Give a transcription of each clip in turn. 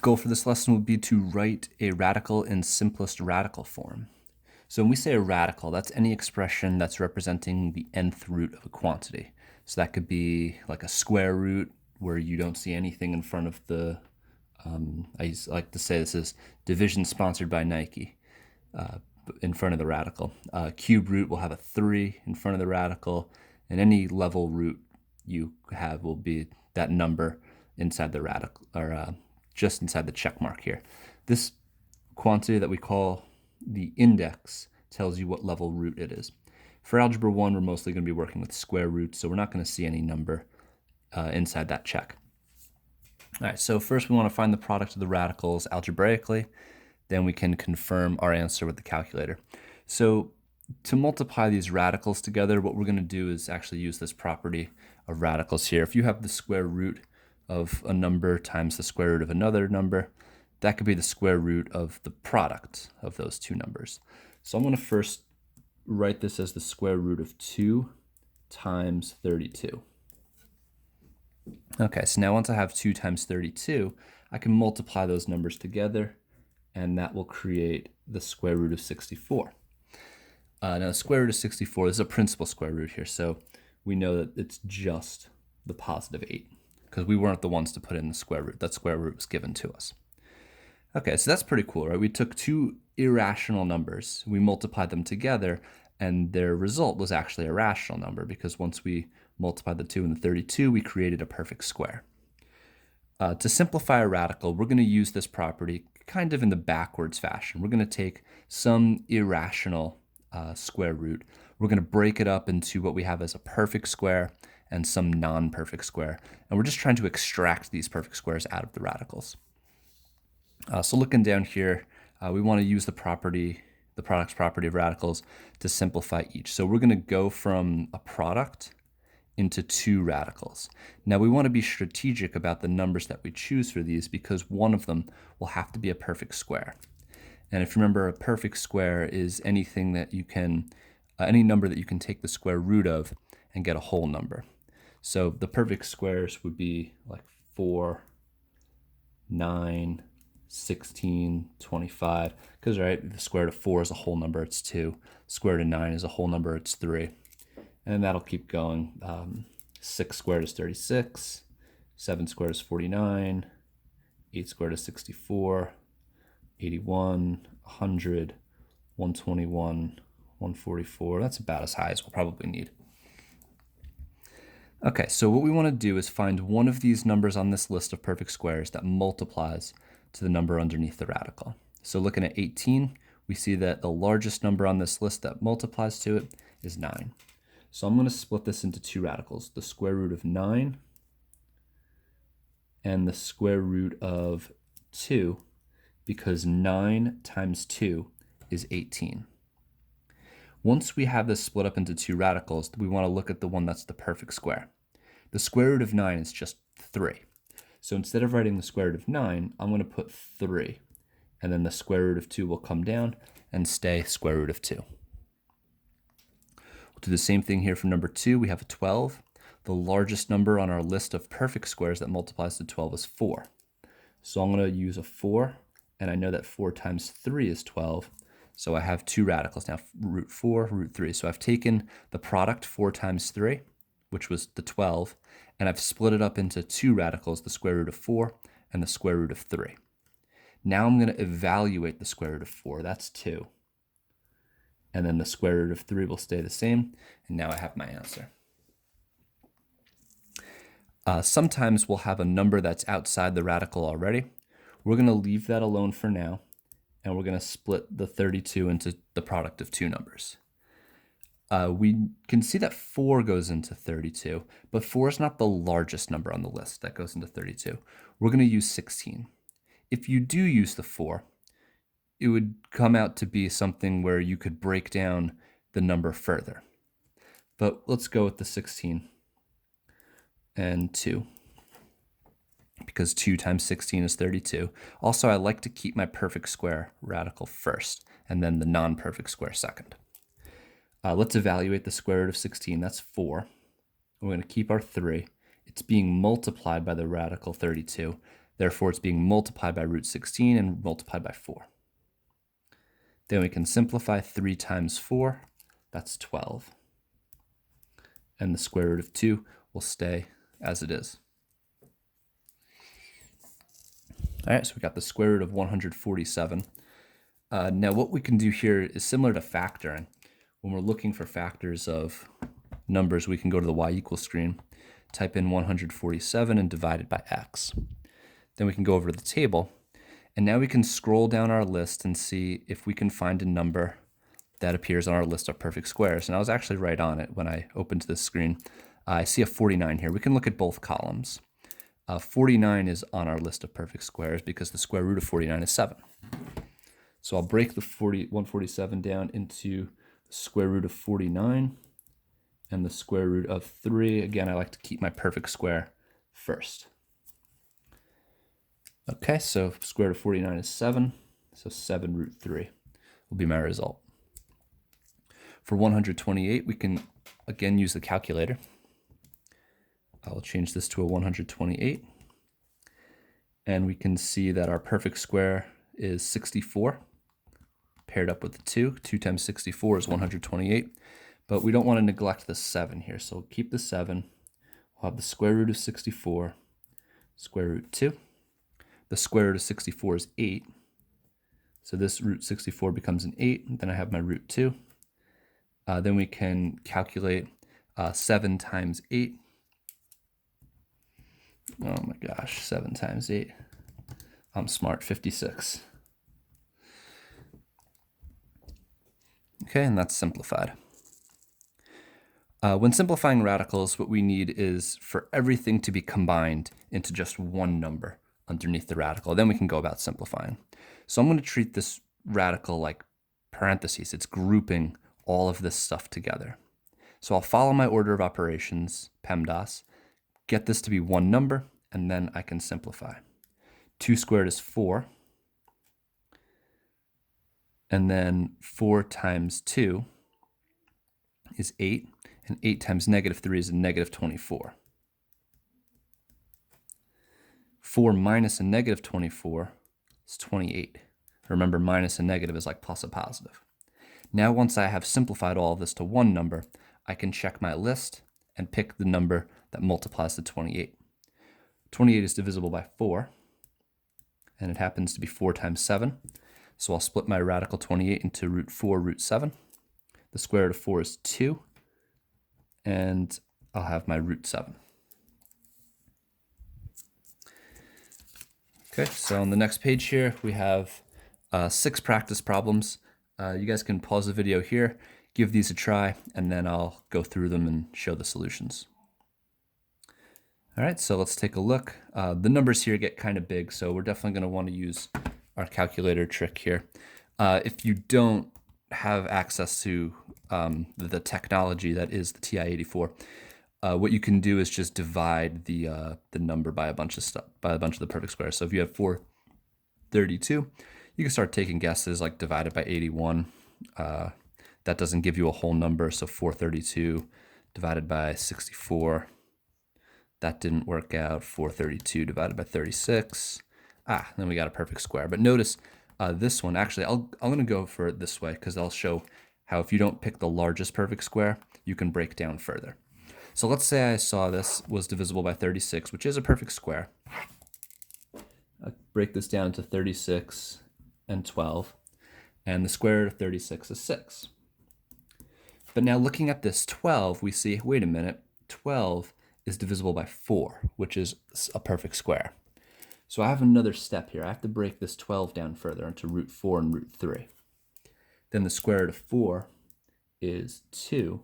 Goal for this lesson would be to write a radical in simplest radical form. So when we say a radical, that's any expression that's representing the nth root of a quantity. So that could be like a square root where you don't see anything in front of the, I like to say this is division sponsored by Nike, in front of the radical. Cube root will have a 3 in front of the radical, and any level root you have will be that number inside the radical, or just inside the check mark here. This quantity that we call the index tells you what level root it is. For Algebra 1, we're mostly going to be working with square roots, so we're not going to see any number inside that check. All right, so first we want to find the product of the radicals algebraically. Then we can confirm our answer with the calculator. So to multiply these radicals together, what we're going to do is actually use this property of radicals here. If you have the square root of a number times the square root of another number, that could be the square root of the product of those two numbers. So I'm going to first write this as the square root of 2 times 32. Okay, so now once I have 2 times 32, I can multiply those numbers together, and that will create the square root of 64. Now the square root of 64 is a principal square root here, so we know that it's just the positive 8, because we weren't the ones to put in the square root. That square root was given to us. Okay, so that's pretty cool, right? We took two irrational numbers, we multiplied them together, and their result was actually a rational number, because once we multiplied the 2 and the 32, we created a perfect square. To simplify a radical, we're going to use this property kind of in the backwards fashion. We're going to take some irrational square root. We're going to break it up into what we have as a perfect square and some non-perfect square. And we're just trying to extract these perfect squares out of the radicals. So looking down here, we want to use the product's property of radicals to simplify each. So we're going to go from a product into two radicals. Now we want to be strategic about the numbers that we choose for these, because one of them will have to be a perfect square. And if you remember, a perfect square is anything that you can, any number that you can take the square root of and get a whole number. So the perfect squares would be like 4, 9, 16, 25, because right, the square root of 4 is a whole number, it's 2. Square root of 9 is a whole number, it's 3. And that'll keep going. 6 squared is 36, 7 squared is 49, 8 squared is 64, 81, 100, 121, 144. That's about as high as we'll probably need. Okay, so what we want to do is find one of these numbers on this list of perfect squares that multiplies to the number underneath the radical. So looking at 18, we see that the largest number on this list that multiplies to it is 9. So I'm going to split this into two radicals, the square root of 9 and the square root of 2, because 9 times 2 is 18. Once we have this split up into two radicals, we want to look at the one that's the perfect square. The square root of 9 is just 3. So instead of writing the square root of 9, I'm going to put 3. And then the square root of 2 will come down and stay square root of 2. We'll do the same thing here for number 2. We have a 12. The largest number on our list of perfect squares that multiplies to 12 is 4. So I'm going to use a 4, and I know that 4 times 3 is 12. So I have two radicals now, root 4, root 3. So I've taken the product 4 times 3, which was the 12, and I've split it up into two radicals, the square root of 4 and the square root of 3. Now I'm going to evaluate the square root of 4. That's 2. And then the square root of 3 will stay the same, and now I have my answer. Sometimes we'll have a number that's outside the radical already. We're going to leave that alone for now, and we're going to split the 32 into the product of two numbers. We can see that 4 goes into 32, but 4 is not the largest number on the list that goes into 32. We're going to use 16. If you do use the 4, it would come out to be something where you could break down the number further. But let's go with the 16 and 2, because 2 times 16 is 32. Also, I like to keep my perfect square radical first, and then the non-perfect square second. Let's evaluate the square root of 16. That's 4. We're going to keep our 3. It's being multiplied by the radical 32. Therefore, it's being multiplied by root 16 and multiplied by 4. Then we can simplify 3 times 4. That's 12. And the square root of 2 will stay as it is. All right, so we got the square root of 147. Now what we can do here is similar to factoring. When we're looking for factors of numbers, we can go to the y equals screen, type in 147 and divide it by x. Then we can go over to the table, and now we can scroll down our list and see if we can find a number that appears on our list of perfect squares. And I was actually right on it when I opened this screen. I see a 49 here. We can look at both columns. 49 is on our list of perfect squares because the square root of 49 is 7. So I'll break the 147 down into the square root of 49 and the square root of 3. Again, I like to keep my perfect square first. Okay, so square root of 49 is 7, so 7 root 3 will be my result. For 128, we can again use the calculator. I'll change this to a 128, and we can see that our perfect square is 64, paired up with the 2. 2 times 64 is 128, but we don't want to neglect the 7 here, so we'll keep the 7. We'll have the square root of 64, square root 2. The square root of 64 is 8, so this root 64 becomes an 8, and then I have my root 2. Then we can calculate 7 times 8. Oh my gosh, 7 times 8. I'm smart, 56. Okay, and that's simplified. When simplifying radicals, what we need is for everything to be combined into just one number underneath the radical. Then we can go about simplifying. So I'm going to treat this radical like parentheses. It's grouping all of this stuff together. So I'll follow my order of operations, PEMDAS, get this to be one number, and then I can simplify. 2 squared is 4. And then 4 times 2 is 8. And 8 times negative 3 is a negative 24. 4 minus a negative 24 is 28. Remember, minus a negative is like plus a positive. Now once I have simplified all of this to one number, I can check my list and pick the number that multiplies to 28. 28 is divisible by 4, and it happens to be 4 times 7. So I'll split my radical 28 into root 4, root 7. The square root of 4 is 2, and I'll have my root 7. Okay, so on the next page here, we have 6 practice problems. You guys can pause the video here, give these a try, and then I'll go through them and show the solutions. All right, so let's take a look. The numbers here get kind of big, so we're definitely going to want to use our calculator trick here. If you don't have access to the technology that is the TI-84, what you can do is just divide the number by a bunch of the perfect squares. So if you have 432, you can start taking guesses like divided by 81. That doesn't give you a whole number, so 432 divided by 64. That didn't work out. 432 divided by 36. Then we got a perfect square. But notice this one, actually, I'm going to go for it this way because I'll show how if you don't pick the largest perfect square, you can break down further. So let's say I saw this was divisible by 36, which is a perfect square. I'll break this down to 36 and 12, and the square root of 36 is 6. But now looking at this 12, we see, wait a minute, 12 is divisible by 4, which is a perfect square. So I have another step here. I have to break this 12 down further into root 4 and root 3. Then the square root of 4 is 2.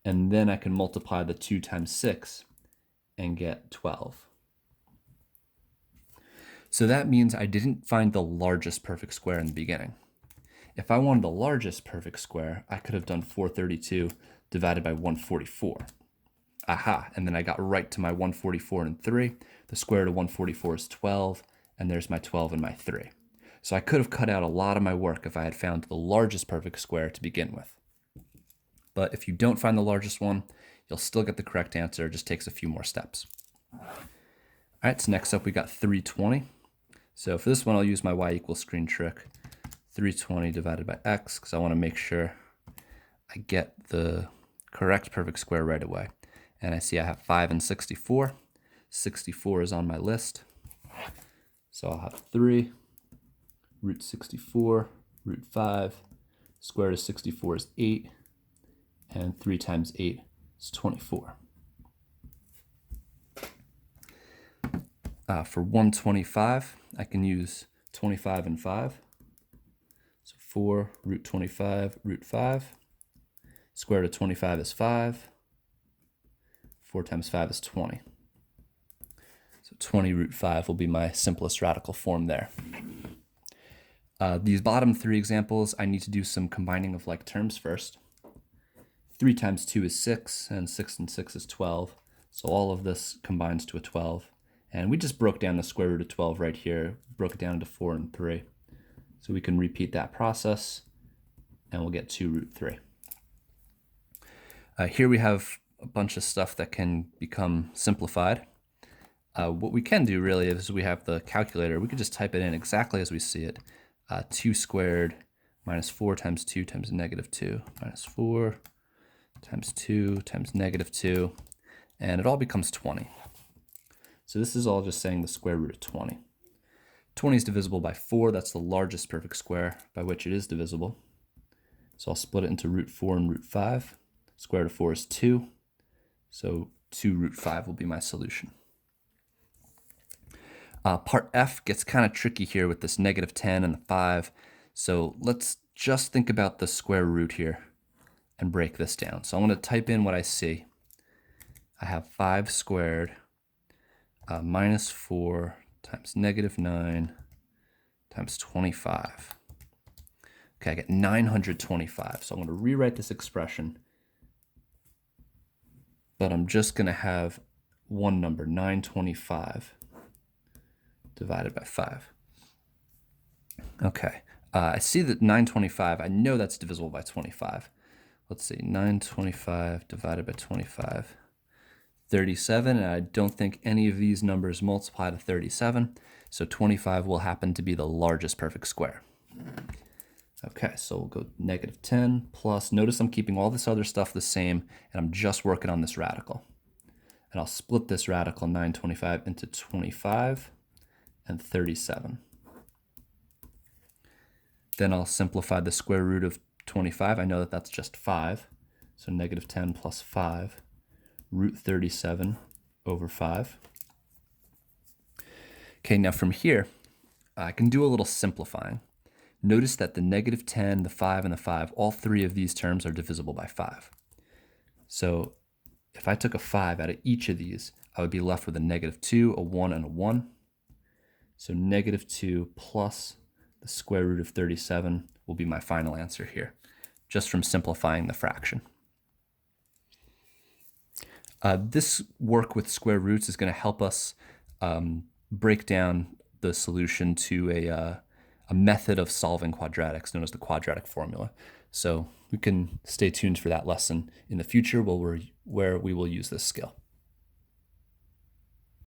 And then I can multiply the 2 times 6 and get 12. So that means I didn't find the largest perfect square in the beginning. If I wanted the largest perfect square, I could have done 432 divided by 144. And then I got right to my 144 and 3. The square root of 144 is 12, and there's my 12 and my 3. So I could have cut out a lot of my work if I had found the largest perfect square to begin with. But if you don't find the largest one, you'll still get the correct answer. It just takes a few more steps. All right, so next up we got 320. So for this one, I'll use my y equals screen trick. 320 divided by x, because I want to make sure I get the correct perfect square right away. And I see I have 5 and 64. 64 is on my list. So I'll have 3 root 64, root 5. Square root of 64 is 8. And 3 times 8 is 24. For 125, I can use 25 and 5. So 4 root 25 root 5. Square root of 25 is 5. 4 times 5 is 20. So 20 root 5 will be my simplest radical form there. These bottom 3 examples, I need to do some combining of like terms first. 3 times 2 is 6, and 6 and 6 is 12. So all of this combines to a 12. And we just broke down the square root of 12 right here, broke it down into 4 and 3. So we can repeat that process, and we'll get 2 root 3. Here we have a bunch of stuff that can become simplified. What we can do really is we have the calculator. We could just type it in exactly as we see it. 2 squared minus 4 times 2 times negative 2 minus 4 times 2 times negative 2, and it all becomes 20. So this is all just saying the square root of 20. 20 is divisible by 4. That's the largest perfect square by which it is divisible. So I'll split it into root 4 and root 5. Square root of 4 is 2. So 2 root 5 will be my solution. Part F gets kind of tricky here with this negative 10 and the 5. So let's just think about the square root here and break this down. So I'm going to type in what I see. I have 5 squared minus 4 times negative 9 times 25. Okay, I get 925. So I'm going to rewrite this expression, but I'm just going to have one number, 925, divided by 5. Okay, I see that 925, I know that's divisible by 25. Let's see, 925 divided by 25. 37, and I don't think any of these numbers multiply to 37, so 25 will happen to be the largest perfect square. Okay, so we'll go negative 10 plus, notice I'm keeping all this other stuff the same, and I'm just working on this radical. And I'll split this radical 925 into 25 and 37. Then I'll simplify the square root of 25. I know that that's just 5, so negative 10 plus 5. Root 37 over 5. Okay, now from here, I can do a little simplifying. Notice that the negative 10, the 5, and the 5, all 3 of these terms are divisible by 5. So if I took a 5 out of each of these, I would be left with a negative 2, a 1, and a 1. So negative 2 plus the square root of 37 will be my final answer here, just from simplifying the fraction. This work with square roots is going to help us break down the solution to a method of solving quadratics known as the quadratic formula. So we can stay tuned for that lesson in the future where we will use this skill.